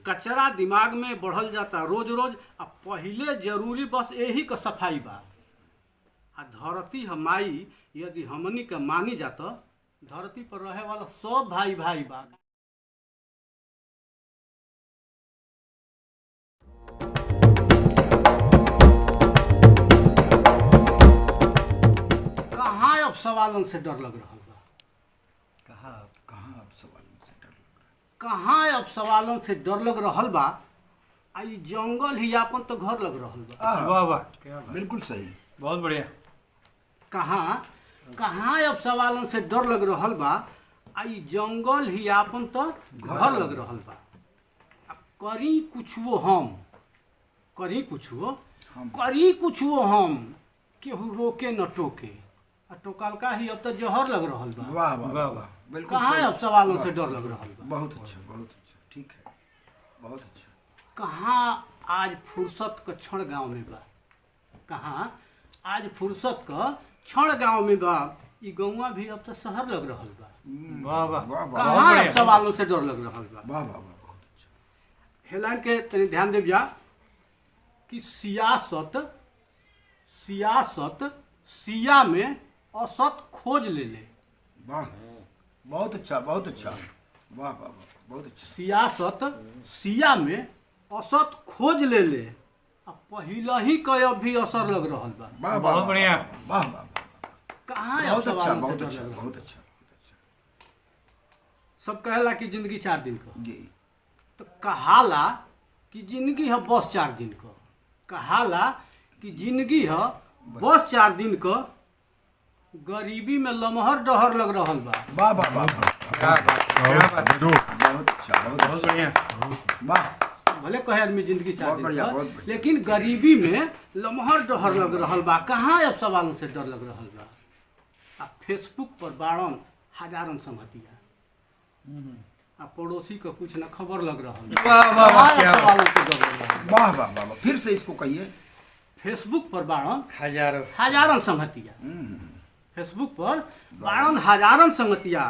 कचरा दिमाग में बढ़ल जाता रोज रोज। आ पहिले जरूरी बस यही का सफाई बा। आ धरती हमाई यदि हमनी के मानी जाता, धरती पर रहे वाला सब भाई भाई बा। कहाँ अब सवालों से डर लग रहा बा? कहाँ अब सवालों से डर लग रहा? कहाँ अब सवालों से डर लग रहा बा? आई जंगल ही आपन तो घर लग रहा बा। वाह वाह, क्या बात, बिल्कुल सही, बहुत बढ़िया। कहाँ अब सवालों से डर लग रहा बा? आई जंगल ही आपन तो घर लग रहा बा। अब करी कुछो हम, केहू रोके न टोके। टोकल का ही अब तो जहर लग रहा बा। वाह वाह वाह वाह, बिल्कुल कहाँ सही। अब सवालों से डर लग रहा बा? बहुत अच्छा, ठीक है, बहुत अच्छा। कहाँ आज फुर्सत का क्षण गांव में बा? कहाँ आज फुर्सत का क्षण गांव में बा? ई गौवा भी अब तो शहर लग रहा बा। वाह वाह वाह, कहाँ अब सवालों से डर लग रहा बा? वाह वाह वाह, बहुत अच्छा। हेलाइन के तनी ध्यान देव जा कि सियासत सिया में असत खोज ले ले। वाह, बहुत अच्छा, बहुत अच्छा, वाह वाह वाह, बहुत अच्छा। सियासत सिया में असत खोज ले ले। अब पहला ही कय भी असर लग रहा बा। वाह, बहुत बढ़िया, वाह वाह, कहाँ बहुत अब अच्छा, सवालों से बहुत डर अच्छा, लग रहा? बहुत अच्छा। सब कहेला कि जिंदगी 4 दिन का, जी, तो कहाला कि जिंदगी है बस 4 दिन का। कहाला कि जिंदगी है बस 4 दिन का। गरीबी में लमहर डहर लग रहा बा। वाह वाह वाह, क्या बात, बहुत अच्छा, बहुत बढ़िया, वाह। भले कहे आदमी जिंदगी 4 दिन बढ़िया, का, बहुत बढ़िया। लेकिन गरीबी में लमहर डहर लग रहा बा। कहाँ अब सवालों से डर लग रहा बा? आ फेसबुक पर बाड़न हजारन संगतिया। आ पड़ोसी को कुछ न खबर लग रहा है। वाह वाह वाह, क्या सवालों से डर लग रहा है। वाह वाह वाह वाह, फिर से इसको कहिए। फेसबुक पर बाड़न हजारों संगतिया। फेसबुक पर बाड़न हजारन संगतिया।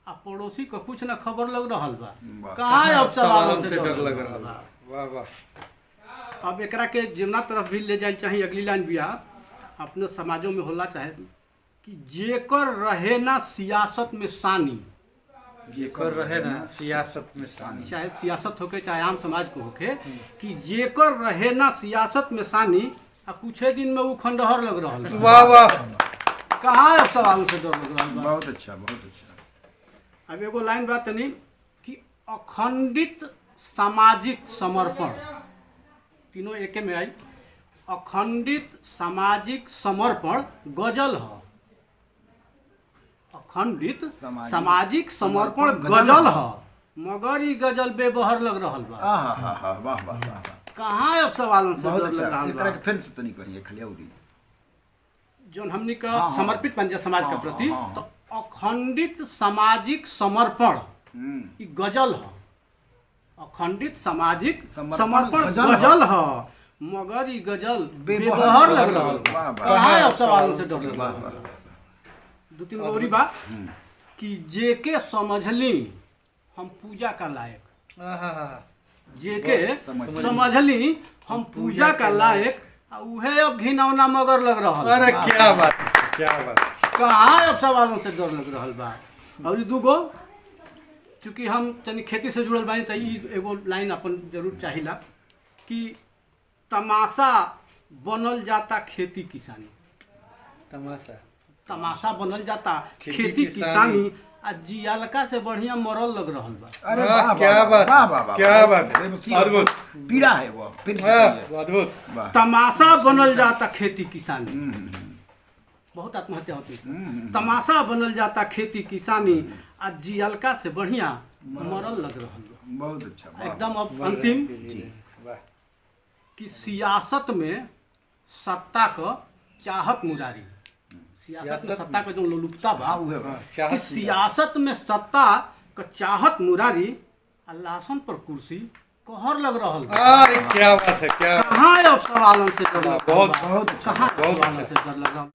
आ पड़ोसी को कुछ न खबर लग रहा बा। वाह। कहाँ अब सवालों से डर लग रहा बा। बा? वाह वाह, अब एकरा के जीवना तरफ भी ले जाए चाहिए। अगली लाइन बिया अपने समाजों में होला चाहे कि जेकर रहे ना सियासत में सानी। जेकर रहे ना सियासत में सानी। चाहे सियासत होके चाहे आम समाज को होके, कि जेकर रहे ना सियासत में सानी। आ कुछ दिन में वो खंडहर लग रहा है। वाह वाह, कहाँ अब सवालों से डर लग रहा बा? बहुत अच्छा, बहुत अच्छा। अब एगो लाइन बात नहीं कि अखंडित सामाजिक समर्पण, तीनों एके में आई। अखंडित सामाजिक समर्पण गजल है। अखंडित सामाजिक समर्पण गजल है, मगर ई गजल बेबहर लग रहा बा। वाह वाह वाह वाह, कहाँ अब सवालों से बहुत डर लग अच्छा। रहा एक तरह बा? के फिर से तो नहीं करिए खलियाउरी। जो हमनी का हाँ, समर्पित बन जा समाज के हाँ, प्रति, हाँ, तो अखंडित सामाजिक समर्पण ई गजल है। अखंडित सामाजिक समर्पण गजल है, मगर ई गजल बेबहर लग रहा बा। वाह, वाह। कहाँ अब सवालों से डर लग रहा वाह, बा? वाह, 2-3 गौरी बा कि जेके समझली हम पूजा का लायक। जेके समझली हम पूजा का लायक। आ उहे अब घिनौना मगर लग रहा। अरे क्या बात, क्या बात। कहाँ अब सवालों से डर लग रहा बा? और ई दूगो, चूँकि हम तनी खेती से जुड़ल बानी तो ई एगो लाइन अपन जरूर चाहिला कि तमाशा बनल जाता खेती किसानी। तमाशा बनल जाता खेती किसानी। आ जियालका से बढ़िया मरल लग रहा बा। अरे वाह, वाह, क्या वाह, बात, वाह, वाह, वाह, क्या बात, अद्भुत, पीड़ा है वो, फिर से कहिए। अद्भुत। वाह। तमाशा बनल जाता खेती किसानी। बहुत आत्महत्या होती है। तमाशा बनल जाता खेती किसानी। आ जियालका से बढ़िया मरल लग रहा बा। बहुत अच्छा, वाह। एकदम अब अंतिम वाह, कि सियासत में सत्ता का चाहत मुरारी। सियासत में सत्ता का जो लोलुपता बा, हाँ, उहे बा। कि सियासत में सत्ता का चाहत मुरारी। आ लासन पर कुर्सी कहर लग रहा बा। अरे क्या बात है, क्या कहाँ अब सवालों से डर लग रहा बहुत, बा? बहुत अच्छा, कहाँ बहुत सवालों से डर लग रहा बा?